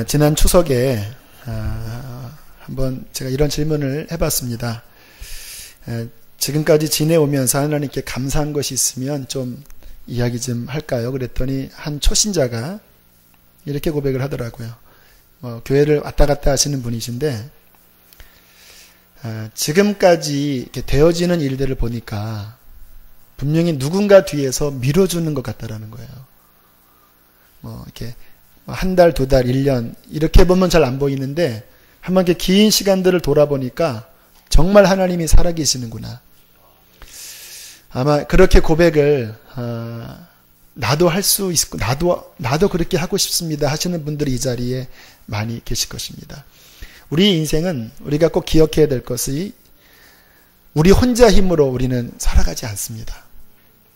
지난 추석에 한번 제가 이런 질문을 해봤습니다. 지금까지 지내오면서 하나님께 감사한 것이 있으면 좀 이야기 좀 할까요? 그랬더니 한 초신자가 이렇게 고백을 하더라고요. 교회를 왔다 갔다 하시는 분이신데 지금까지 이렇게 되어지는 일들을 보니까 분명히 누군가 뒤에서 밀어주는 것 같다라는 거예요. 이렇게 한 달, 두 달, 1년 이렇게 보면 잘 안 보이는데 한번 이렇게 긴 시간들을 돌아보니까 정말 하나님이 살아계시는구나. 아마 그렇게 고백을 나도 할 수 있고 나도 그렇게 하고 싶습니다 하시는 분들이 이 자리에 많이 계실 것입니다. 우리 인생은 우리가 꼭 기억해야 될 것이 우리 혼자 힘으로 우리는 살아가지 않습니다.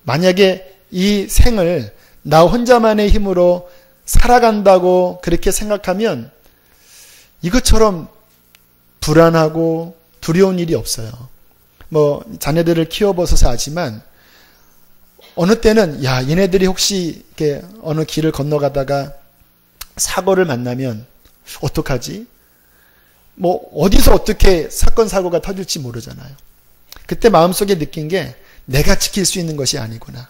만약에 이 생을 나 혼자만의 힘으로 살아간다고 그렇게 생각하면 이것처럼 불안하고 두려운 일이 없어요. 자녀들을 키워보셔서 아지만 어느 때는 얘네들이 혹시 이렇게 어느 길을 건너가다가 사고를 만나면 어떡하지? 어디서 어떻게 사건 사고가 터질지 모르잖아요. 그때 마음속에 느낀 게 내가 지킬 수 있는 것이 아니구나.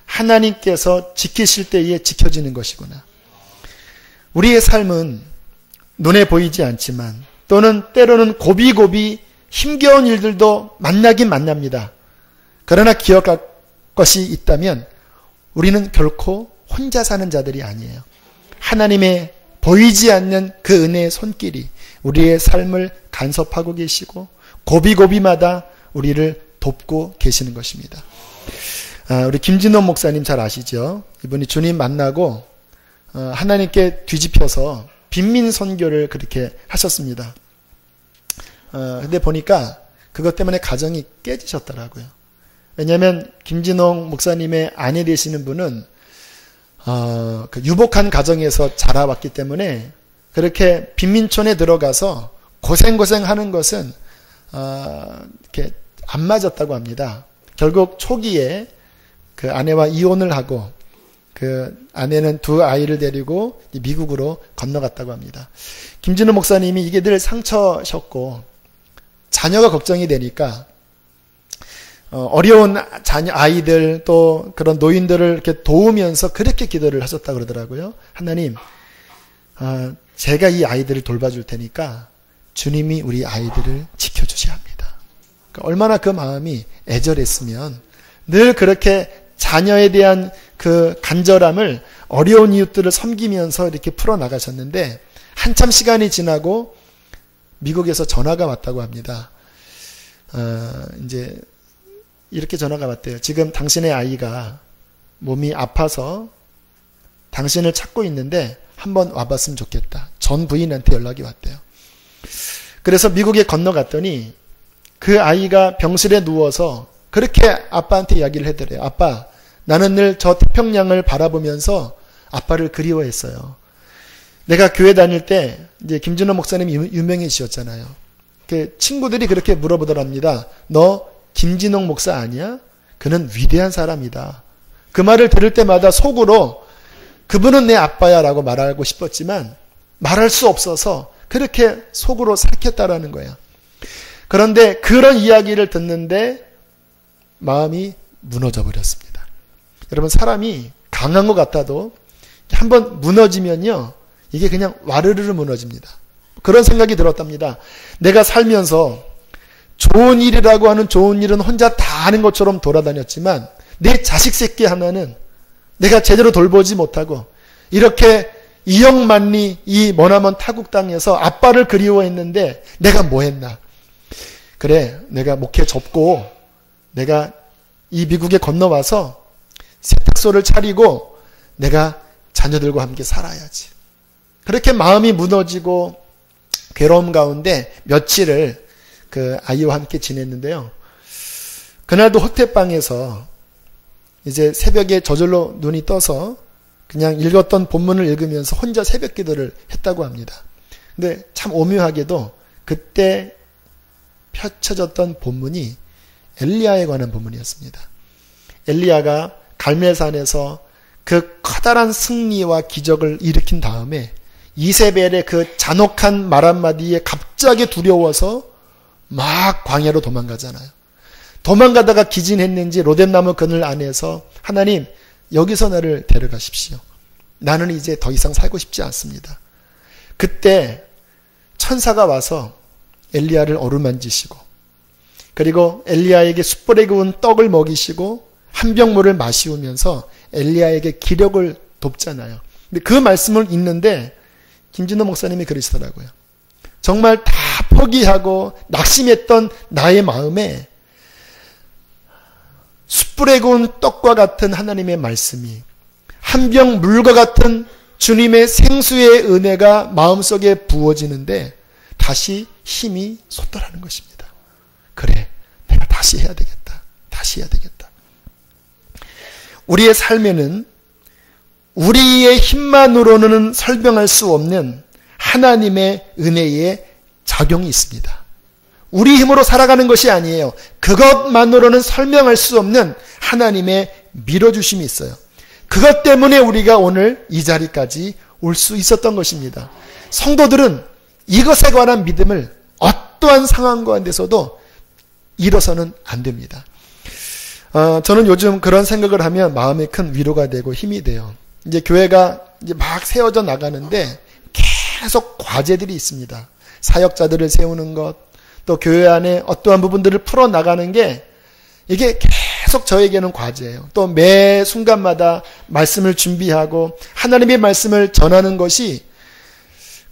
하나님께서 지키실 때에 지켜지는 것이구나. 우리의 삶은 눈에 보이지 않지만 또는 때로는 고비고비 힘겨운 일들도 만나긴 만납니다. 그러나 기억할 것이 있다면 우리는 결코 혼자 사는 자들이 아니에요. 하나님의 보이지 않는 그 은혜의 손길이 우리의 삶을 간섭하고 계시고 고비고비마다 우리를 돕고 계시는 것입니다. 우리 김진호 목사님 잘 아시죠? 이분이 주님 만나고 하나님께 뒤집혀서 빈민 선교를 그렇게 하셨습니다. 근데 보니까 그것 때문에 가정이 깨지셨더라고요. 왜냐하면 김진홍 목사님의 아내 되시는 분은 그 유복한 가정에서 자라왔기 때문에 그렇게 빈민촌에 들어가서 고생하는 것은 이렇게 안 맞았다고 합니다. 결국 초기에 그 아내와 이혼을 하고 그 아내는 두 아이를 데리고 미국으로 건너갔다고 합니다. 김진우 목사님이 이게 늘 상처셨고 자녀가 걱정이 되니까 어려운 자녀 아이들 또 그런 노인들을 이렇게 도우면서 그렇게 기도를 하셨다고 그러더라고요. 하나님, 제가 이 아이들을 돌봐줄 테니까 주님이 우리 아이들을 지켜주셔야 합니다. 그러니까 얼마나 그 마음이 애절했으면 늘 그렇게 자녀에 대한 그 간절함을 어려운 이웃들을 섬기면서 이렇게 풀어나가셨는데 한참 시간이 지나고 미국에서 전화가 왔다고 합니다. 이제 이렇게 전화가 왔대요. 지금 당신의 아이가 몸이 아파서 당신을 찾고 있는데 한번 와봤으면 좋겠다. 전 부인한테 연락이 왔대요. 그래서 미국에 건너갔더니 그 아이가 병실에 누워서 그렇게 아빠한테 이야기를 해드려요. 아빠, 나는 늘 저 태평양을 바라보면서 아빠를 그리워했어요. 내가 교회 다닐 때 이제 김준호 목사님이 유명해지셨잖아요. 그 친구들이 그렇게 물어보더랍니다. 너 김진홍 목사 아니야? 그는 위대한 사람이다. 그 말을 들을 때마다 속으로 그분은 내 아빠야 라고 말하고 싶었지만 말할 수 없어서 그렇게 속으로 삭혔다라는 거야. 그런데 그런 이야기를 듣는데 마음이 무너져 버렸습니다. 여러분, 사람이 강한 것 같아도 한번 무너지면요, 이게 그냥 와르르르 무너집니다. 그런 생각이 들었답니다. 내가 살면서 좋은 일이라고 하는 좋은 일은 혼자 다 하는 것처럼 돌아다녔지만 내 자식 새끼 하나는 내가 제대로 돌보지 못하고 이렇게 이역만리 이 머나먼 타국 땅에서 아빠를 그리워했는데 내가 뭐 했나. 그래, 내가 목회 접고 내가 이 미국에 건너와서 세탁소를 차리고 내가 자녀들과 함께 살아야지. 그렇게 마음이 무너지고 괴로움 가운데 며칠을 그 아이와 함께 지냈는데요. 그날도 호텔방에서 이제 새벽에 저절로 눈이 떠서 그냥 읽었던 본문을 읽으면서 혼자 새벽 기도를 했다고 합니다. 근데 참 오묘하게도 그때 펼쳐졌던 본문이 엘리야에 관한 본문이었습니다. 엘리야가 갈멜산에서 그 커다란 승리와 기적을 일으킨 다음에 이세벨의 그 잔혹한 말 한마디에 갑자기 두려워서 막 광야로 도망가잖아요. 도망가다가 기진했는지 로뎀나무 그늘 안에서 하나님 여기서 나를 데려가십시오. 나는 이제 더 이상 살고 싶지 않습니다. 그때 천사가 와서 엘리야를 어루만지시고 그리고 엘리야에게 숯불에 구운 떡을 먹이시고 한 병 물을 마시우면서 엘리야에게 기력을 돕잖아요. 근데 그 말씀을 읽는데 김진호 목사님이 그러시더라고요. 정말 다 포기하고 낙심했던 나의 마음에 숯불에 구운 떡과 같은 하나님의 말씀이 한 병 물과 같은 주님의 생수의 은혜가 마음속에 부어지는데 다시 힘이 솟더라는 것입니다. 그래, 내가 다시 해야 되겠다. 다시 해야 되겠다. 우리의 삶에는 우리의 힘만으로는 설명할 수 없는 하나님의 은혜의 작용이 있습니다. 우리 힘으로 살아가는 것이 아니에요. 그것만으로는 설명할 수 없는 하나님의 밀어주심이 있어요. 그것 때문에 우리가 오늘 이 자리까지 올 수 있었던 것입니다. 성도들은 이것에 관한 믿음을 어떠한 상황 가운데서도 잃어서는 안 됩니다. 저는 요즘 그런 생각을 하면 마음에 큰 위로가 되고 힘이 돼요. 이제 교회가 이제 막 세워져 나가는데 계속 과제들이 있습니다. 사역자들을 세우는 것, 또 교회 안에 어떠한 부분들을 풀어나가는 게 이게 계속 저에게는 과제예요. 또 매 순간마다 말씀을 준비하고 하나님의 말씀을 전하는 것이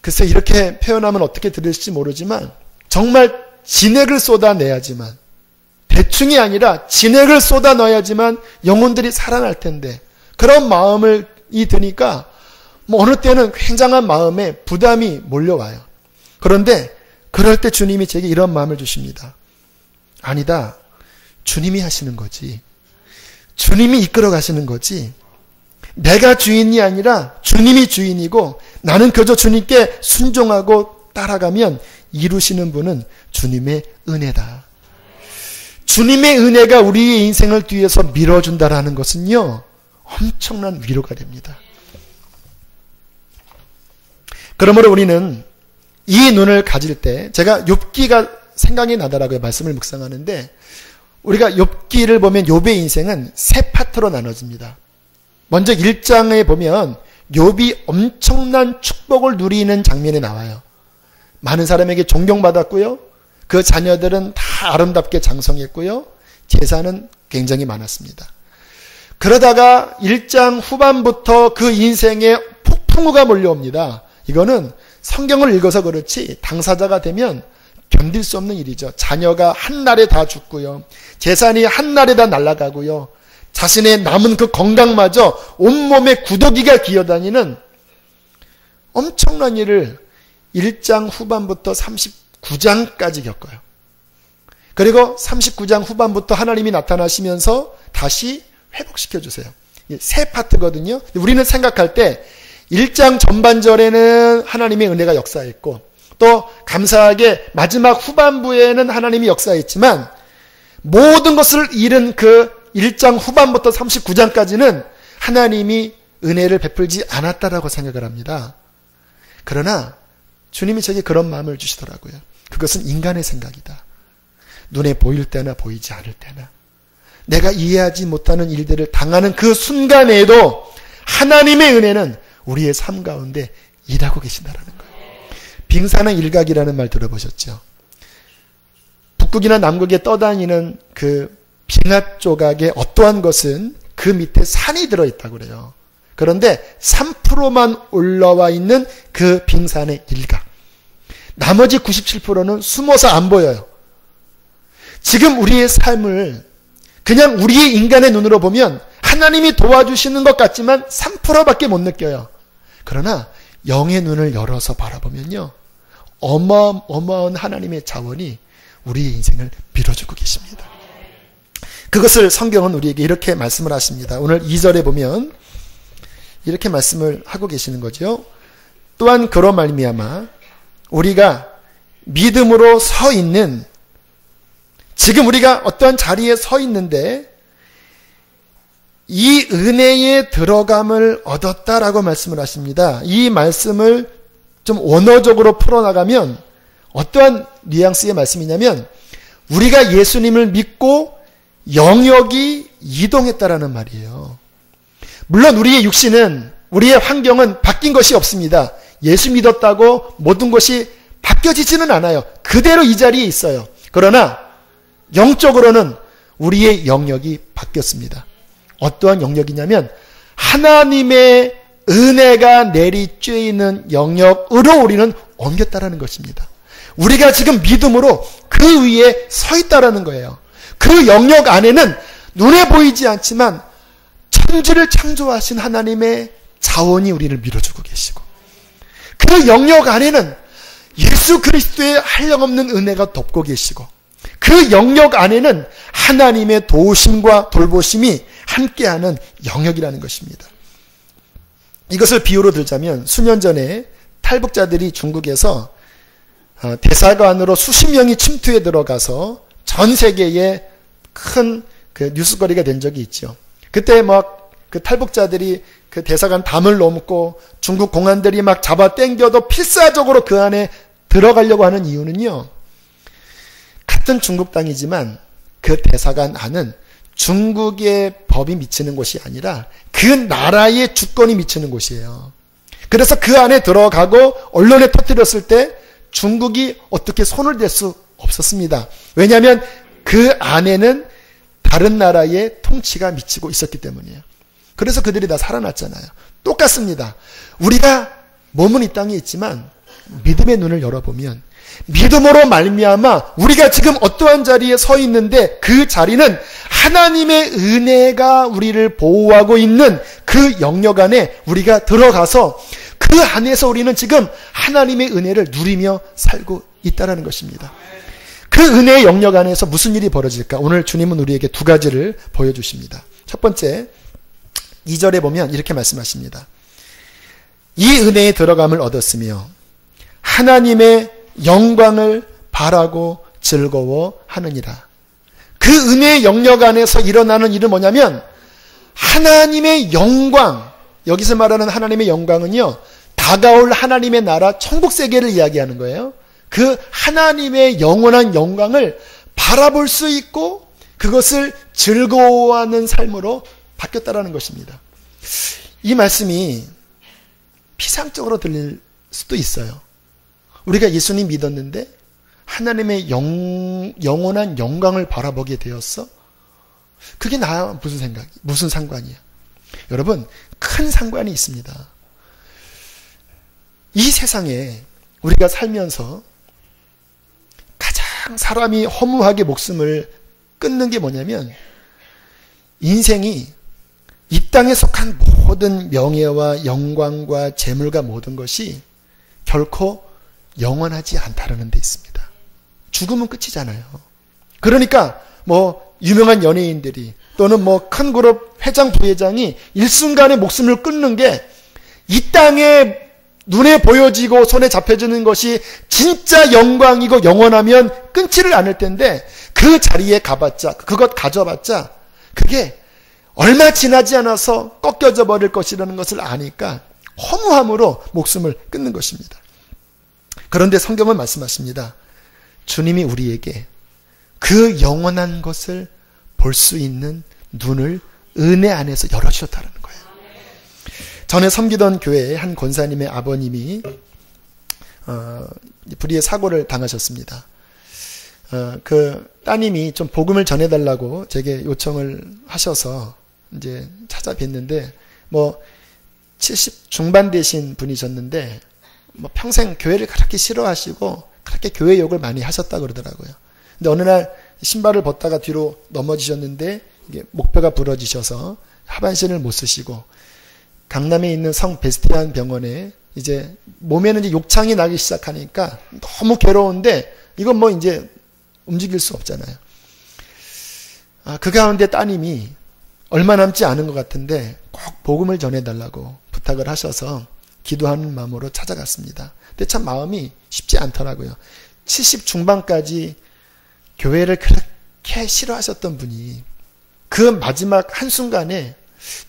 글쎄 이렇게 표현하면 어떻게 들을지 모르지만 정말 진액을 쏟아내야지만 대충이 아니라 진액을 쏟아 넣어야지만 영혼들이 살아날 텐데 그런 마음을 드니까 어느 때는 굉장한 마음에 부담이 몰려와요. 그런데 그럴 때 주님이 제게 이런 마음을 주십니다. 아니다. 주님이 하시는 거지. 주님이 이끌어 가시는 거지. 내가 주인이 아니라 주님이 주인이고 나는 그저 주님께 순종하고 따라가면 이루시는 분은 주님의 은혜다. 주님의 은혜가 우리의 인생을 뒤에서 밀어준다라는 것은요. 엄청난 위로가 됩니다. 그러므로 우리는 이 눈을 가질 때 제가 욥기가 생각이 나더라고요. 말씀을 묵상하는데 우리가 욥기를 보면 욥의 인생은 세 파트로 나눠집니다. 먼저 1장에 보면 욥이 엄청난 축복을 누리는 장면이 나와요. 많은 사람에게 존경받았고요. 그 자녀들은 다 아름답게 장성했고요. 재산은 굉장히 많았습니다. 그러다가 1장 후반부터 그 인생에 폭풍우가 몰려옵니다. 이거는 성경을 읽어서 그렇지 당사자가 되면 견딜 수 없는 일이죠. 자녀가 한날에 다 죽고요. 재산이 한날에 다 날아가고요. 자신의 남은 그 건강마저 온몸에 구더기가 기어다니는 엄청난 일을 1장 후반부터 39장까지 겪어요. 그리고 39장 후반부터 하나님이 나타나시면서 다시 회복시켜주세요. 세 파트거든요. 우리는 생각할 때 1장 전반절에는 하나님의 은혜가 역사했고 또 감사하게 마지막 후반부에는 하나님이 역사했지만 모든 것을 잃은 그 1장 후반부터 39장까지는 하나님이 은혜를 베풀지 않았다라고 생각을 합니다. 그러나 주님이 저에게 그런 마음을 주시더라고요. 그것은 인간의 생각이다. 눈에 보일 때나 보이지 않을 때나 내가 이해하지 못하는 일들을 당하는 그 순간에도 하나님의 은혜는 우리의 삶 가운데 일하고 계신다라는 거예요. 빙산의 일각이라는 말 들어보셨죠? 북극이나 남극에 떠다니는 그 빙하 조각에 어떠한 것은 그 밑에 산이 들어있다고 그래요. 그런데 3%만 올라와 있는 그 빙산의 일각. 나머지 97%는 숨어서 안 보여요. 지금 우리의 삶을 그냥 우리의 인간의 눈으로 보면 하나님이 도와주시는 것 같지만 3%밖에 못 느껴요. 그러나 영의 눈을 열어서 바라보면요. 어마어마한 하나님의 자원이 우리의 인생을 밀어주고 계십니다. 그것을 성경은 우리에게 이렇게 말씀을 하십니다. 오늘 2절에 보면 이렇게 말씀을 하고 계시는 거죠. 또한 그로 말미암아 우리가 믿음으로 서 있는 지금 우리가 어떠한 자리에 서 있는데 이 은혜의 들어감을 얻었다라고 말씀을 하십니다. 이 말씀을 좀 원어적으로 풀어나가면 어떠한 뉘앙스의 말씀이냐면 우리가 예수님을 믿고 영역이 이동했다라는 말이에요. 물론 우리의 육신은, 우리의 환경은 바뀐 것이 없습니다. 예수 믿었다고 모든 것이 바뀌어지지는 않아요. 그대로 이 자리에 있어요. 그러나 영적으로는 우리의 영역이 바뀌었습니다. 어떠한 영역이냐면 하나님의 은혜가 내리쬐이는 영역으로 우리는 옮겼다라는 것입니다. 우리가 지금 믿음으로 그 위에 서 있다라는 거예요. 그 영역 안에는 눈에 보이지 않지만 천지를 창조하신 하나님의 자원이 우리를 밀어주고 계시고, 그 영역 안에는 예수 그리스도의 한량없는 은혜가 덮고 계시고, 그 영역 안에는 하나님의 도우심과 돌보심이 함께하는 영역이라는 것입니다. 이것을 비유로 들자면 수년 전에 탈북자들이 중국에서 대사관으로 수십 명이 침투해 들어가서 전 세계에 큰 그 뉴스거리가 된 적이 있죠. 그때 막 그 탈북자들이 그 대사관 담을 넘고 중국 공안들이 막 잡아 당겨도 필사적으로 그 안에 들어가려고 하는 이유는요, 같은 중국 땅이지만 그 대사관 안은 중국의 법이 미치는 곳이 아니라 그 나라의 주권이 미치는 곳이에요. 그래서 그 안에 들어가고 언론에 터뜨렸을 때 중국이 어떻게 손을 댈 수 없었습니다. 왜냐하면 그 안에는 다른 나라의 통치가 미치고 있었기 때문이에요. 그래서 그들이 다 살아났잖아요. 똑같습니다. 우리가 몸은 이 땅에 있지만 믿음의 눈을 열어보면 믿음으로 말미암아 우리가 지금 어떠한 자리에 서 있는데 그 자리는 하나님의 은혜가 우리를 보호하고 있는 그 영역 안에 우리가 들어가서 그 안에서 우리는 지금 하나님의 은혜를 누리며 살고 있다는 것입니다. 그 은혜의 영역 안에서 무슨 일이 벌어질까? 오늘 주님은 우리에게 두 가지를 보여주십니다. 첫 번째, 2절에 보면 이렇게 말씀하십니다. 이 은혜에 들어감을 얻었으며 하나님의 영광을 바라고 즐거워하느니라. 그 은혜의 영역 안에서 일어나는 일은 뭐냐면 하나님의 영광, 여기서 말하는 하나님의 영광은요, 다가올 하나님의 나라 천국 세계를 이야기하는 거예요. 그 하나님의 영원한 영광을 바라볼 수 있고 그것을 즐거워하는 삶으로 바뀌었다라는 것입니다. 이 말씀이 피상적으로 들릴 수도 있어요. 우리가 예수님 믿었는데 하나님의 영원한 영광을 바라보게 되었어? 그게 나와 무슨 상관이야? 여러분, 큰 상관이 있습니다. 이 세상에 우리가 살면서 가장 사람이 허무하게 목숨을 끊는 게 뭐냐면 인생이 이 땅에 속한 모든 명예와 영광과 재물과 모든 것이 결코 영원하지 않다라는 데 있습니다. 죽으면 끝이잖아요. 그러니까 뭐 유명한 연예인들이 또는 뭐 큰 그룹 회장 부회장이 일순간에 목숨을 끊는 게 이 땅에 눈에 보여지고 손에 잡혀지는 것이 진짜 영광이고 영원하면 끊지를 않을 텐데 그 자리에 가봤자, 그것 가져봤자 그게 얼마 지나지 않아서 꺾여져 버릴 것이라는 것을 아니까 허무함으로 목숨을 끊는 것입니다. 그런데 성경은 말씀하십니다. 주님이 우리에게 그 영원한 것을 볼 수 있는 눈을 은혜 안에서 열어주셨다는 거예요. 전에 섬기던 교회의 한 권사님의 아버님이 불의의 사고를 당하셨습니다. 그 따님이 좀 복음을 전해달라고 제게 요청을 하셔서 이제 찾아뵀는데 뭐 70 중반 되신 분이셨는데 뭐 평생 교회를 그렇게 싫어하시고 그렇게 교회 욕을 많이 하셨다 그러더라고요. 근데 어느 날 신발을 벗다가 뒤로 넘어지셨는데 이게 목뼈가 부러지셔서 하반신을 못 쓰시고 강남에 있는 성 베스티안 병원에 이제 몸에는 이제 욕창이 나기 시작하니까 너무 괴로운데 이건 뭐 이제 움직일 수 없잖아요. 그 가운데 따님이 얼마 남지 않은 것 같은데 꼭 복음을 전해달라고 부탁을 하셔서 기도하는 마음으로 찾아갔습니다. 근데 참 마음이 쉽지 않더라고요. 70 중반까지 교회를 그렇게 싫어하셨던 분이 그 마지막 한순간에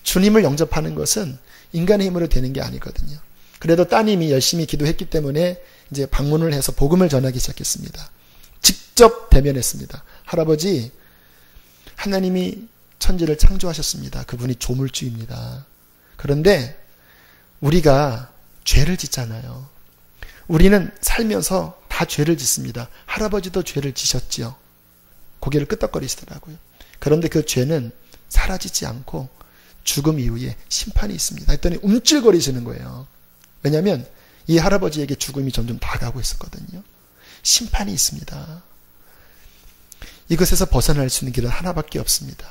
주님을 영접하는 것은 인간의 힘으로 되는 게 아니거든요. 그래도 따님이 열심히 기도했기 때문에 이제 방문을 해서 복음을 전하기 시작했습니다. 직접 대면했습니다. 할아버지, 하나님이 천지를 창조하셨습니다. 그분이 조물주입니다. 그런데 우리가 죄를 짓잖아요. 우리는 살면서 다 죄를 짓습니다. 할아버지도 죄를 지셨지요. 고개를 끄덕거리시더라고요. 그런데 그 죄는 사라지지 않고 죽음 이후에 심판이 있습니다. 했더니 움찔거리시는 거예요. 왜냐하면 이 할아버지에게 죽음이 점점 다가오고 있었거든요. 심판이 있습니다. 이것에서 벗어날 수 있는 길은 하나밖에 없습니다.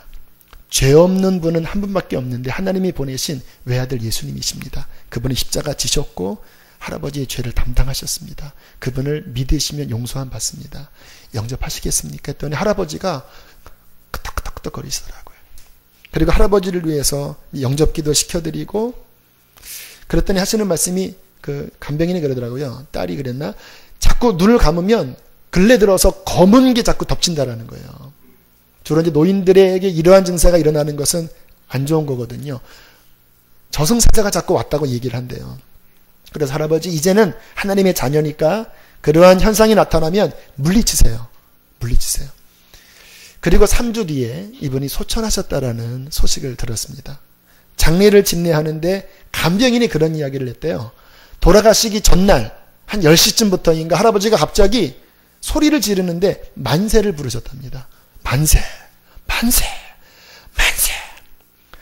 죄 없는 분은 한 분밖에 없는데 하나님이 보내신 외아들 예수님이십니다. 그분이 십자가 지셨고 할아버지의 죄를 담당하셨습니다. 그분을 믿으시면 용서함 받습니다. 영접하시겠습니까? 했더니 할아버지가 끄덕끄덕 거리시더라고요. 그리고 할아버지를 위해서 영접기도 시켜드리고, 그랬더니 하시는 말씀이, 그 간병인이 그러더라고요. 딸이 그랬나? 자꾸 눈을 감으면 근래 들어서 검은 게 자꾸 덮친다라는 거예요. 주로 이제 노인들에게 이러한 증세가 일어나는 것은 안 좋은 거거든요. 저승사자가 자꾸 왔다고 얘기를 한대요. 그래서 할아버지, 이제는 하나님의 자녀니까 그러한 현상이 나타나면 물리치세요. 물리치세요. 그리고 3주 뒤에 이분이 소천하셨다라는 소식을 들었습니다. 장례를 집례하는데 간병인이 그런 이야기를 했대요. 돌아가시기 전날 한 10시쯤부터인가 할아버지가 갑자기 소리를 지르는데 만세를 부르셨답니다. 만세, 만세, 만세.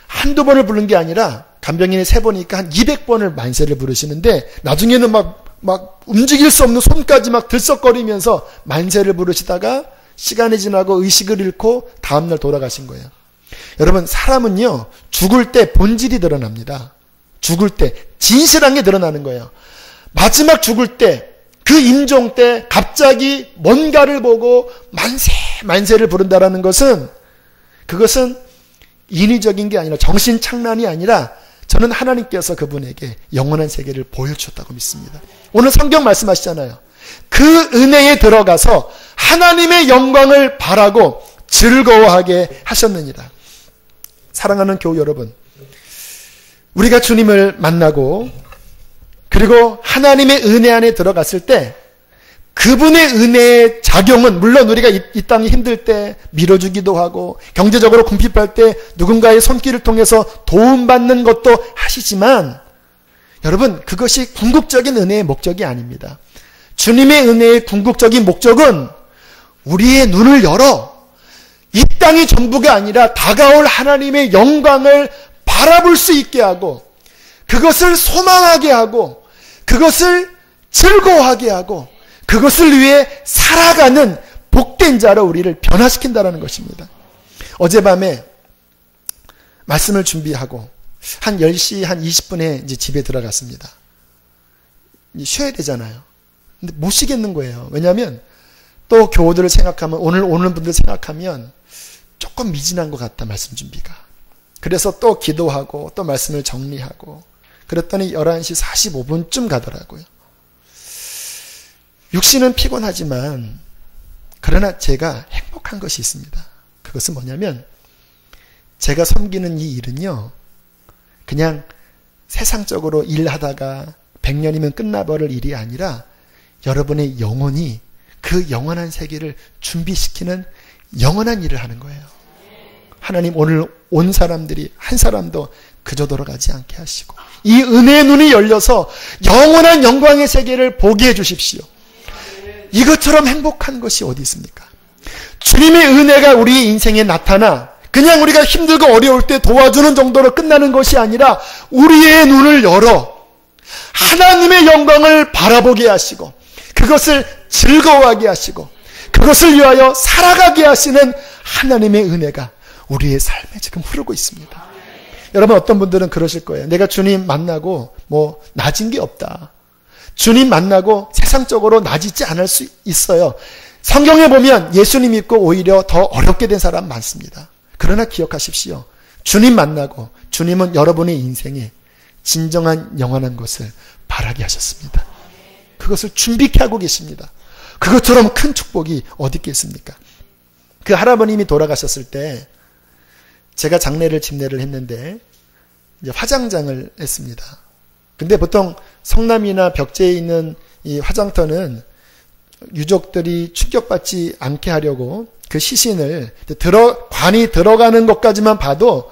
한두 번을 부른 게 아니라 간병인이 세보니까 한 200번을 만세를 부르시는데 나중에는 막 움직일 수 없는 손까지 막 들썩거리면서 만세를 부르시다가 시간이 지나고 의식을 잃고 다음날 돌아가신 거예요. 여러분, 사람은요, 죽을 때 본질이 드러납니다. 죽을 때 진실한 게 드러나는 거예요. 마지막 죽을 때, 그 임종 때 갑자기 뭔가를 보고 만세, 만세를 부른다라는 것은, 그것은 인위적인 게 아니라 정신착란이 아니라 저는 하나님께서 그분에게 영원한 세계를 보여주셨다고 믿습니다. 오늘 성경 말씀하시잖아요. 그 은혜에 들어가서 하나님의 영광을 바라고 즐거워하게 하셨느니라. 사랑하는 교우 여러분, 우리가 주님을 만나고 그리고 하나님의 은혜 안에 들어갔을 때 그분의 은혜의 작용은 물론 우리가 이 땅이 힘들 때 밀어주기도 하고 경제적으로 궁핍할 때 누군가의 손길을 통해서 도움받는 것도 하시지만 여러분, 그것이 궁극적인 은혜의 목적이 아닙니다. 주님의 은혜의 궁극적인 목적은 우리의 눈을 열어 이 땅이 전부가 아니라 다가올 하나님의 영광을 바라볼 수 있게 하고 그것을 소망하게 하고 그것을 즐거워하게 하고 그것을 위해 살아가는 복된 자로 우리를 변화시킨다는 것입니다. 어젯밤에 말씀을 준비하고 한 10시 한 20분에 이제 집에 들어갔습니다. 쉬어야 되잖아요. 근데 못 쉬겠는 거예요. 왜냐하면 또 교우들을 생각하면 오늘 오는 분들 생각하면 조금 미진한 것 같다, 말씀 준비가. 그래서 또 기도하고 또 말씀을 정리하고 그랬더니 11시 45분쯤 가더라고요. 육신은 피곤하지만 그러나 제가 행복한 것이 있습니다. 그것은 뭐냐면 제가 섬기는 이 일은요, 그냥 세상적으로 일하다가 100년이면 끝나버릴 일이 아니라 여러분의 영혼이 그 영원한 세계를 준비시키는 영원한 일을 하는 거예요. 하나님, 오늘 온 사람들이 한 사람도 그저 돌아가지 않게 하시고 이 은혜의 눈이 열려서 영원한 영광의 세계를 보게 해주십시오. 이것처럼 행복한 것이 어디 있습니까? 주님의 은혜가 우리 인생에 나타나 그냥 우리가 힘들고 어려울 때 도와주는 정도로 끝나는 것이 아니라 우리의 눈을 열어 하나님의 영광을 바라보게 하시고 그것을 즐거워하게 하시고 그것을 위하여 살아가게 하시는 하나님의 은혜가 우리의 삶에 지금 흐르고 있습니다. 여러분, 어떤 분들은 그러실 거예요. 내가 주님 만나고 뭐 낮은 게 없다. 주님 만나고 세상적으로 낮이지 않을 수 있어요. 성경에 보면 예수님 믿고 오히려 더 어렵게 된 사람 많습니다. 그러나 기억하십시오. 주님 만나고 주님은 여러분의 인생에 진정한 영원한 것을 바라게 하셨습니다. 그것을 준비케 하고 계십니다. 그것처럼 큰 축복이 어디 있겠습니까? 그 할아버님이 돌아가셨을 때 제가 장례를 집례를 했는데 이제 화장장을 했습니다. 근데 보통 성남이나 벽제에 있는 이 화장터는 유족들이 충격받지 않게 하려고 그 시신을 관이 들어가는 것까지만 봐도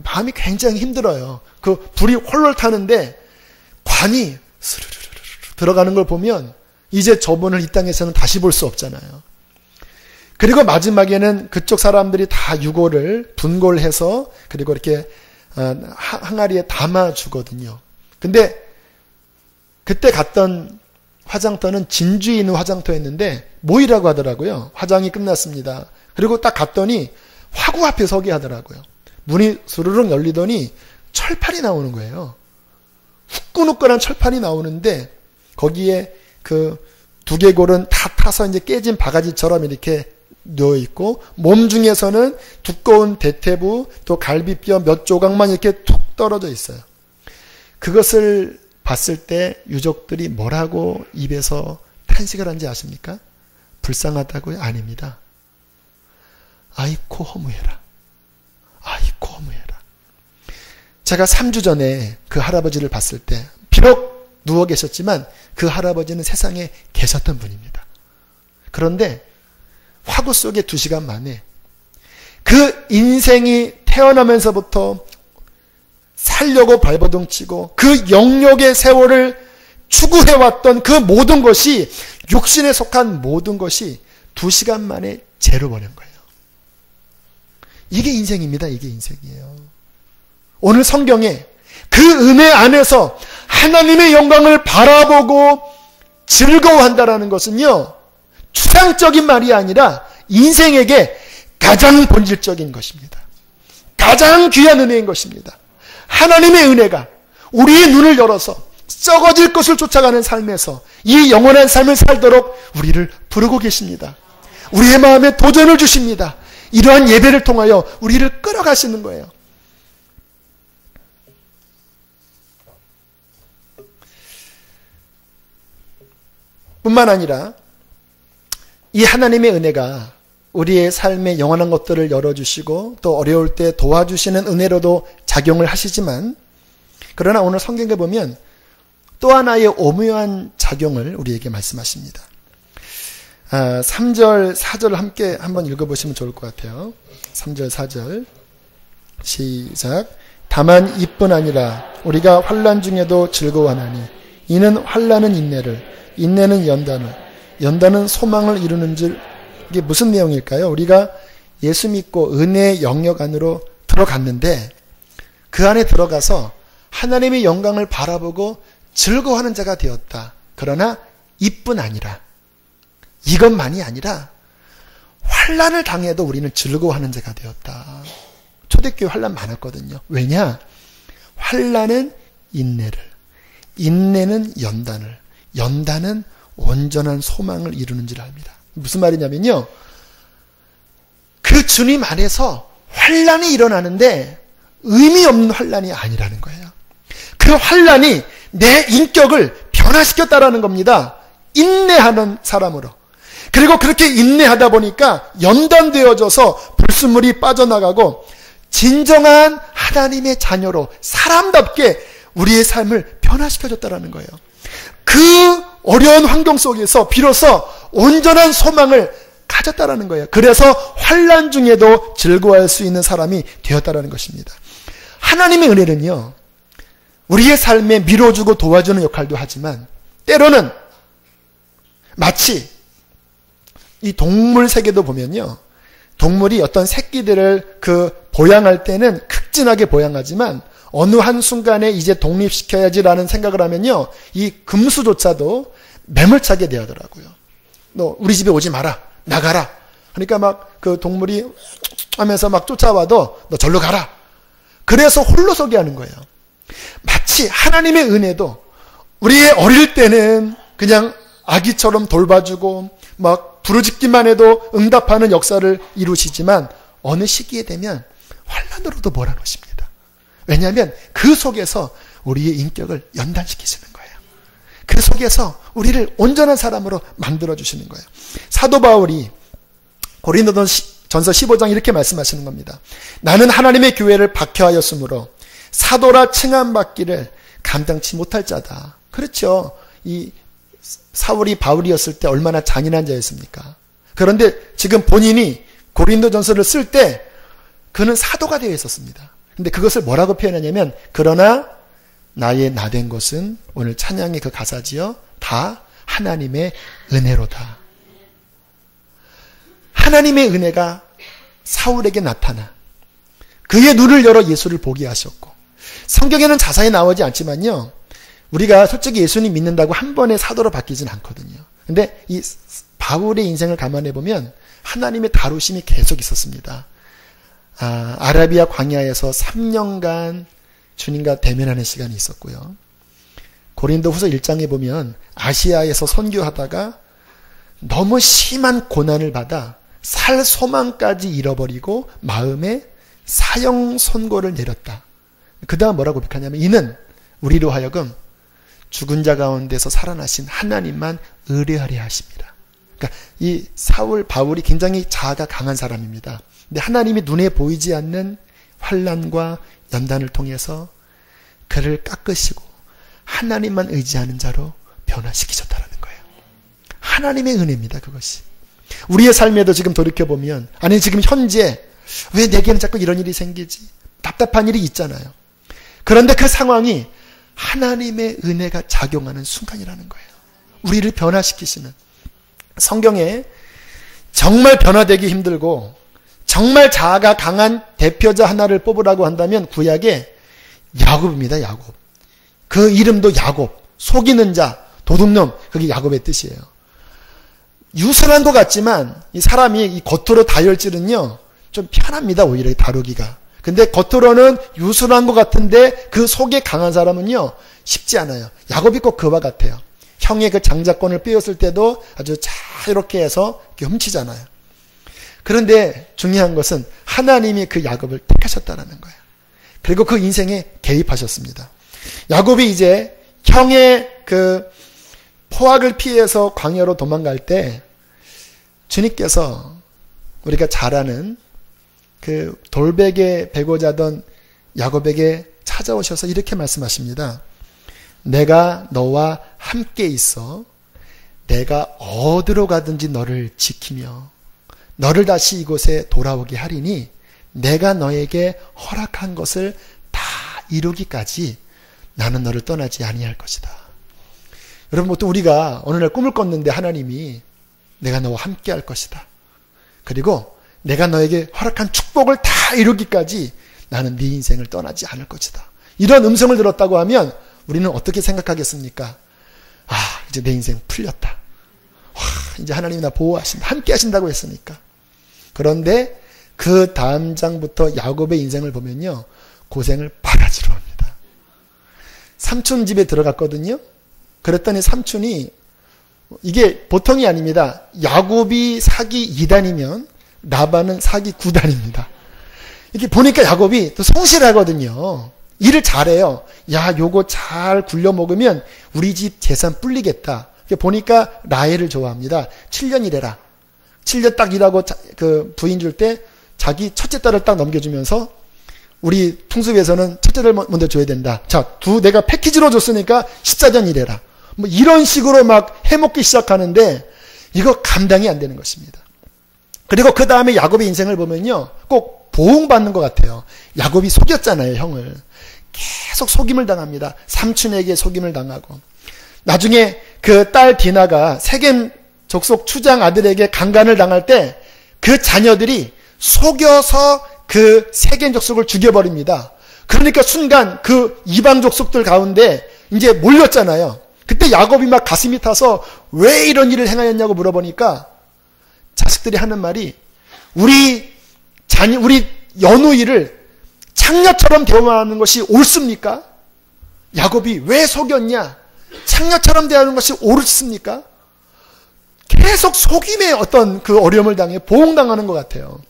마음이 굉장히 힘들어요. 그 불이 홀로 타는데 관이 스르르르 들어가는 걸 보면 이제 저분을 이 땅에서는 다시 볼 수 없잖아요. 그리고 마지막에는 그쪽 사람들이 다 유골을 분골 해서 그리고 이렇게 항아리에 담아 주거든요. 근데 그때 갔던 화장터는 진주에 있는 화장터였는데 모이라고 하더라고요. 화장이 끝났습니다. 그리고 딱 갔더니 화구 앞에 서게 하더라고요. 문이 스르륵 열리더니 철판이 나오는 거예요. 후끈후끈한 철판이 나오는데 거기에 그 두개골은 다 타서 이제 깨진 바가지처럼 이렇게 누워 있고 몸 중에서는 두꺼운 대퇴부 또 갈비뼈 몇 조각만 이렇게 툭 떨어져 있어요. 그것을 봤을 때 유족들이 뭐라고 입에서 탄식을 한지 아십니까? 불쌍하다고요? 아닙니다. 아이코 허무해라. 아이코 허무해라. 제가 3주 전에 그 할아버지를 봤을 때 비록 누워 계셨지만 그 할아버지는 세상에 계셨던 분입니다. 그런데 화구 속에 2시간 만에 그 인생이 태어나면서부터 살려고 발버둥 치고 그 영역의 세월을 추구해왔던 그 모든 것이 육신에 속한 모든 것이 2시간 만에 재로 버린 거예요. 이게 인생입니다. 이게 인생이에요. 오늘 성경에 그 은혜 안에서 하나님의 영광을 바라보고 즐거워한다라는 것은요. 추상적인 말이 아니라 인생에게 가장 본질적인 것입니다. 가장 귀한 은혜인 것입니다. 하나님의 은혜가 우리의 눈을 열어서 썩어질 것을 쫓아가는 삶에서 이 영원한 삶을 살도록 우리를 부르고 계십니다. 우리의 마음에 도전을 주십니다. 이러한 예배를 통하여 우리를 끌어가시는 거예요. 뿐만 아니라 이 하나님의 은혜가 우리의 삶의 영원한 것들을 열어주시고 또 어려울 때 도와주시는 은혜로도 작용을 하시지만 그러나 오늘 성경에 보면 또 하나의 오묘한 작용을 우리에게 말씀하십니다. 3절, 4절을 함께 한번 읽어보시면 좋을 것 같아요. 3절, 4절 시작. 다만 이뿐 아니라 우리가 환난 중에도 즐거워하나니 이는 환난은 인내를, 인내는 연단을, 연단은 소망을 이루는 줄. 이게 무슨 내용일까요? 우리가 예수 믿고 은혜의 영역 안으로 들어갔는데 그 안에 들어가서 하나님의 영광을 바라보고 즐거워하는 자가 되었다. 그러나 이뿐 아니라 이것만이 아니라 환난을 당해도 우리는 즐거워하는 자가 되었다. 초대교회 환난 많았거든요. 왜냐? 환난은 인내를, 인내는 연단을, 연단은 온전한 소망을 이루는 줄 압니다. 무슨 말이냐면요. 그 주님 안에서 환난이 일어나는데 의미 없는 환난이 아니라는 거예요. 그 환난이 내 인격을 변화시켰다라는 겁니다. 인내하는 사람으로. 그리고 그렇게 인내하다 보니까 연단되어져서 불순물이 빠져나가고 진정한 하나님의 자녀로 사람답게 우리의 삶을 변화시켜줬다라는 거예요. 그 어려운 환경 속에서 비로소 온전한 소망을 가졌다라는 거예요. 그래서 환난 중에도 즐거워할 수 있는 사람이 되었다라는 것입니다. 하나님의 은혜는요. 우리의 삶에 밀어주고 도와주는 역할도 하지만 때로는 마치 이 동물 세계도 보면요. 동물이 어떤 새끼들을 보양할 때는 극진하게 보양하지만 어느 한순간에 이제 독립시켜야지라는 생각을 하면요. 이 금수조차도 매몰차게 되더라고요. 너 우리 집에 오지 마라. 나가라. 그러니까 막 그 동물이 하면서 막 쫓아와도 너 절로 가라. 그래서 홀로 서게 하는 거예요. 마치 하나님의 은혜도 우리의 어릴 때는 그냥 아기처럼 돌봐주고 막 부르짖기만 해도 응답하는 역사를 이루시지만 어느 시기에 되면 환난으로도 몰아넣으십니다. 왜냐하면 그 속에서 우리의 인격을 연단시키시는 거예요. 그 속에서 우리를 온전한 사람으로 만들어주시는 거예요. 사도 바울이 고린도전서 15장 이렇게 말씀하시는 겁니다. 나는 하나님의 교회를 박해하였으므로 사도라 칭함받기를 감당치 못할 자다. 그렇죠. 이 사울이 바울이었을 때 얼마나 잔인한 자였습니까? 그런데 지금 본인이 고린도전서를 쓸 때 그는 사도가 되어 있었습니다. 근데 그것을 뭐라고 표현하냐면 그러나 나의 나된 것은 오늘 찬양의 그 가사지요. 다 하나님의 은혜로다. 하나님의 은혜가 사울에게 나타나 그의 눈을 열어 예수를 보게 하셨고 성경에는 자세히 나오지 않지만요. 우리가 솔직히 예수님 믿는다고 한 번에 사도로 바뀌진 않거든요. 근데 이 바울의 인생을 감안해 보면 하나님의 다루심이 계속 있었습니다. 아라비아 광야에서 3년간 주님과 대면하는 시간이 있었고요. 고린도후서 1장에 보면 아시아에서 선교하다가 너무 심한 고난을 받아 살 소망까지 잃어버리고 마음에 사형 선고를 내렸다. 그 다음 뭐라고 고백하냐면 이는 우리로 하여금 죽은 자 가운데서 살아나신 하나님만 의뢰하려 하십니다. 그러니까 이 바울이 굉장히 자아가 강한 사람입니다. 근데 하나님이 눈에 보이지 않는 환난과 연단을 통해서 그를 깎으시고 하나님만 의지하는 자로 변화시키셨다는 거예요. 하나님의 은혜입니다. 그것이. 우리의 삶에도 지금 돌이켜보면 아니 지금 현재 왜 내게는 자꾸 이런 일이 생기지? 답답한 일이 있잖아요. 그런데 그 상황이 하나님의 은혜가 작용하는 순간이라는 거예요. 우리를 변화시키시는. 성경에 정말 변화되기 힘들고 정말 자아가 강한 대표자 하나를 뽑으라고 한다면 구약에 야곱입니다. 야곱. 그 이름도 야곱. 속이는 자, 도둑놈. 그게 야곱의 뜻이에요. 유순한 것 같지만 이 사람이 이 겉으로 다혈질은요. 좀 편합니다. 오히려 다루기가. 근데 겉으로는 유순한 것 같은데 그 속에 강한 사람은요. 쉽지 않아요. 야곱이 꼭 그와 같아요. 형의 그 장자권을 빼앗을 때도 아주 자유롭게 해서 이렇게 훔치잖아요. 그런데 중요한 것은 하나님이 그 야곱을 택하셨다는 거예요. 그리고 그 인생에 개입하셨습니다. 야곱이 이제 형의 그 포악을 피해서 광야로 도망갈 때 주님께서 우리가 잘 아는 그 돌베개 베고 자던 야곱에게 찾아오셔서 이렇게 말씀하십니다. 내가 너와 함께 있어 내가 어디로 가든지 너를 지키며 너를 다시 이곳에 돌아오게 하리니 내가 너에게 허락한 것을 다 이루기까지 나는 너를 떠나지 아니할 것이다. 여러분 또 우리가 어느 날 꿈을 꿨는데 하나님이 내가 너와 함께 할 것이다. 그리고 내가 너에게 허락한 축복을 다 이루기까지 나는 네 인생을 떠나지 않을 것이다. 이런 음성을 들었다고 하면 우리는 어떻게 생각하겠습니까? 이제 내 인생 풀렸다. 이제 하나님이 나 보호하신다. 함께 하신다고 했으니까. 그런데 그 다음 장부터 야곱의 인생을 보면요. 고생을 바가지로 합니다. 삼촌 집에 들어갔거든요. 그랬더니 삼촌이 이게 보통이 아닙니다. 야곱이 사기 2단이면 라반은 사기 9단입니다. 이렇게 보니까 야곱이 또 성실하거든요. 일을 잘해요. 야, 요거 잘 굴려 먹으면 우리 집 재산 불리겠다. 보니까 라헬을 좋아합니다. 7년 일해라. 7년 딱 일하고 그 부인 줄 때 자기 첫째 딸을 딱 넘겨주면서 우리 풍습에서는 첫째를 먼저 줘야 된다. 자, 내가 패키지로 줬으니까 14년 일해라. 뭐 이런 식으로 막 해먹기 시작하는데 이거 감당이 안 되는 것입니다. 그리고 그 다음에 야곱의 인생을 보면요. 꼭 보응받는 것 같아요. 야곱이 속였잖아요, 형을. 계속 속임을 당합니다. 삼촌에게 속임을 당하고. 나중에 그 딸 디나가 세겜 족속 추장 아들에게 강간을 당할 때 그 자녀들이 속여서 그 세겜 족속을 죽여버립니다. 그러니까 순간 그 이방 족속들 가운데 이제 몰렸잖아요. 그때 야곱이 막 가슴이 타서 왜 이런 일을 행하였냐고 물어보니까 자식들이 하는 말이 우리 연우이를 창녀처럼 대우하는 것이 옳습니까? 야곱이 왜 속였냐? 창녀처럼 대하는 것이 옳습니까? 계속 속임의 어떤 그 어려움을 당해 보응당하는 것 같아요.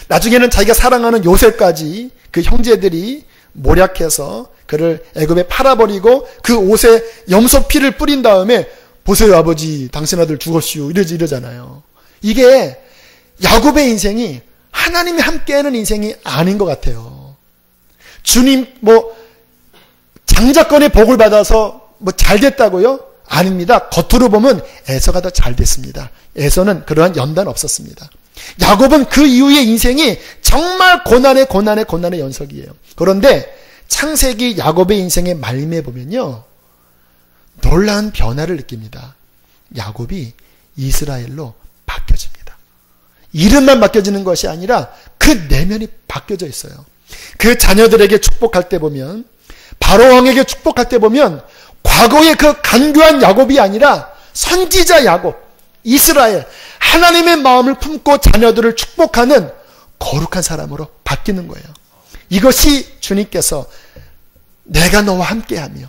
나중에는 자기가 사랑하는 요셉까지 그 형제들이 모략해서 그를 애굽에 팔아버리고 그 옷에 염소 피를 뿌린 다음에 보세요 아버지 당신 아들 죽었슈 이러잖아요. 이게 야곱의 인생이 하나님이 함께하는 인생이 아닌 것 같아요. 주님 장자권의 복을 받아서 뭐 잘 됐다고요? 아닙니다. 겉으로 보면 에서가 더 잘 됐습니다. 에서는 그러한 연단 없었습니다. 야곱은 그 이후의 인생이 정말 고난의 연속이에요. 그런데 창세기 야곱의 인생의 말미에 보면요, 놀라운 변화를 느낍니다. 야곱이 이스라엘로 바뀌어집니다. 이름만 바뀌어지는 것이 아니라 그 내면이 바뀌어져 있어요. 그 자녀들에게 축복할 때 보면, 바로왕에게 축복할 때 보면 과거의 그 간교한 야곱이 아니라 선지자 야곱, 이스라엘, 하나님의 마음을 품고 자녀들을 축복하는 거룩한 사람으로 바뀌는 거예요. 이것이 주님께서 내가 너와 함께하며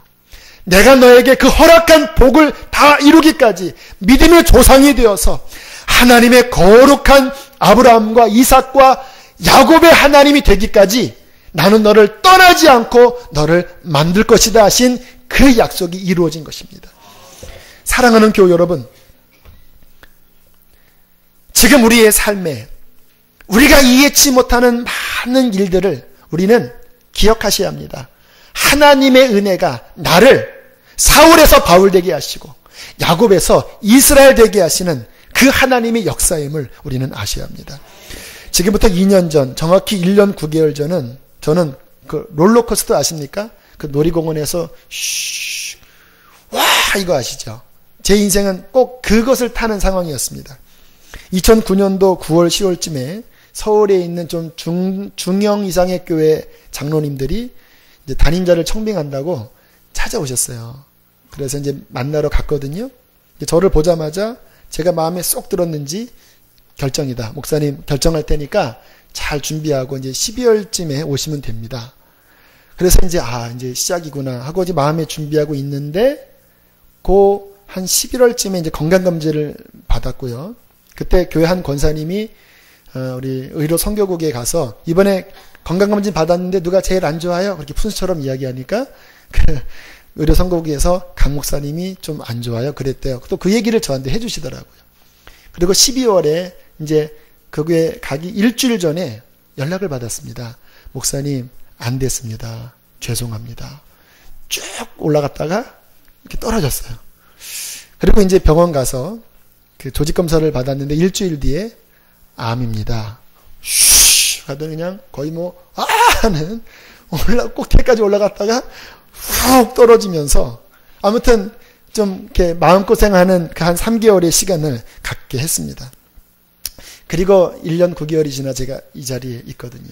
내가 너에게 그 허락한 복을 다 이루기까지 믿음의 조상이 되어서 하나님의 거룩한 아브라함과 이삭과 야곱의 하나님이 되기까지 나는 너를 떠나지 않고 너를 만들 것이다 하신 그 약속이 이루어진 것입니다. 사랑하는 교우 여러분, 지금 우리의 삶에 우리가 이해치 못하는 많은 일들을 우리는 기억하셔야 합니다. 하나님의 은혜가 나를 사울에서 바울 되게 하시고 야곱에서 이스라엘 되게 하시는 그 하나님의 역사임을 우리는 아셔야 합니다. 지금부터 2년 전, 정확히 1년 9개월 전은 저는 그 롤러코스터 아십니까? 그 놀이공원에서 와 이거 아시죠? 제 인생은 꼭 그것을 타는 상황이었습니다. 2009년도 9월 10월쯤에 서울에 있는 좀 중형 이상의 교회 장로님들이 이제 단임자를 청빙한다고 찾아오셨어요. 그래서 이제 만나러 갔거든요. 저를 보자마자 제가 마음에 쏙 들었는지 결정이다. 목사님 결정할 테니까 잘 준비하고 이제 12월쯤에 오시면 됩니다. 그래서 이제 이제 시작이구나 하고 이제 마음에 준비하고 있는데 한 11월쯤에 이제 건강검진을 받았고요. 그때 교회 한 권사님이 우리 의료 선교국에 가서 이번에 건강검진 받았는데 누가 제일 안 좋아요? 그렇게 푼수처럼 이야기하니까 그 의료 선교국에서 강 목사님이 좀 안 좋아요. 그랬대요. 또 그 얘기를 저한테 해주시더라고요. 그리고 12월에 이제 거기에 가기 일주일 전에 연락을 받았습니다. 목사님 안 됐습니다. 죄송합니다. 쭉 올라갔다가 이렇게 떨어졌어요. 그리고 이제 병원 가서 그 조직검사를 받았는데 일주일 뒤에 암입니다. 쉬 하더니 그냥 거의 하는 꼭대까지 올라갔다가 훅 떨어지면서 아무튼 좀 이렇게 마음고생하는 그 한 3개월의 시간을 갖게 했습니다. 그리고 1년 9개월이 지나 제가 이 자리에 있거든요.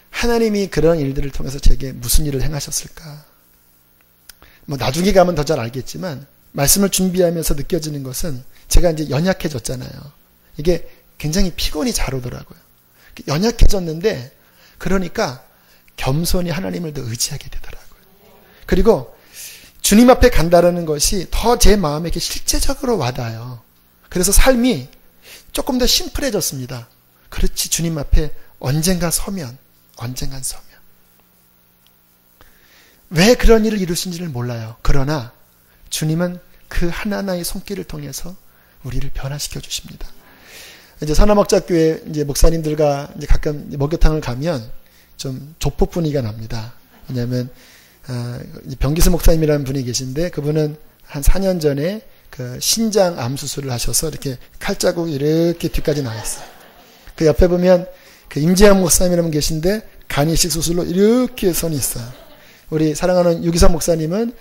하나님이 그런 일들을 통해서 제게 무슨 일을 행하셨을까? 나중에 가면 더 잘 알겠지만 말씀을 준비하면서 느껴지는 것은 제가 이제 연약해졌잖아요. 이게 굉장히 피곤이 잘 오더라고요. 연약해졌는데 그러니까 겸손히 하나님을 더 의지하게 되더라고요. 그리고 주님 앞에 간다라는 것이 더 제 마음에 실제적으로 와닿아요. 그래서 삶이 조금 더 심플해졌습니다. 그렇지, 주님 앞에 언젠간 서면. 왜 그런 일을 이루신지를 몰라요. 그러나 주님은 그 하나하나의 손길을 통해서 우리를 변화시켜 주십니다. 이제 산화목자교회 이제 목사님들과 이제 가끔 목욕탕을 가면 좀 조폭 분위기가 납니다. 왜냐하면 병기수 목사님이라는 분이 계신데 그분은 한 4년 전에 그 신장 암 수술을 하셔서 이렇게 칼자국이 이렇게 뒤까지 나와 있어요. 그 옆에 보면 그 임재환 목사님이라는 분 계신데 간이식 수술로 이렇게 손이 있어요. 우리 사랑하는 유기성 목사님은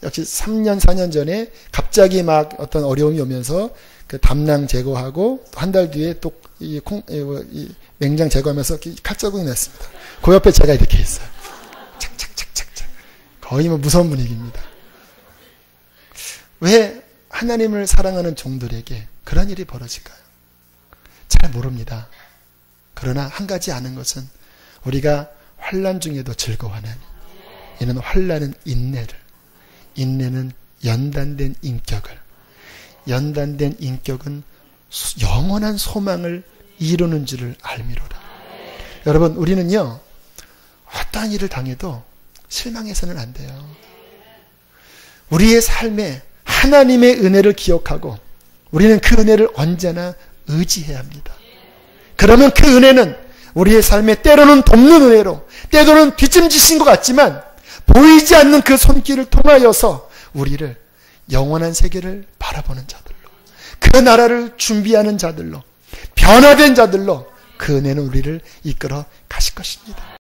역시 3년 4년 전에 갑자기 막 어떤 어려움이 오면서 그 담낭 제거하고 한 달 뒤에 또 이 맹장 제거하면서 칼자국이 났습니다. 그 옆에 제가 이렇게 있어요. 착착착착착. 거의 무서운 분위기입니다. 왜 하나님을 사랑하는 종들에게 그런 일이 벌어질까요? 잘 모릅니다. 그러나 한 가지 아는 것은 우리가 환난 중에도 즐거워하는 이는 환난은 인내는 연단된 인격은 영원한 소망을 이루는 줄을 알미로라. 여러분, 우리는요 어떠한 일을 당해도 실망해서는 안 돼요. 우리의 삶에 하나님의 은혜를 기억하고 우리는 그 은혜를 언제나 의지해야 합니다. 그러면 그 은혜는 우리의 삶에 때로는 돕는 은혜로, 때로는 뒷짐지신 것 같지만 보이지 않는 그 손길을 통하여서 우리를 영원한 세계를 바라보는 자들로, 그 나라를 준비하는 자들로, 변화된 자들로 그 은혜는 우리를 이끌어 가실 것입니다.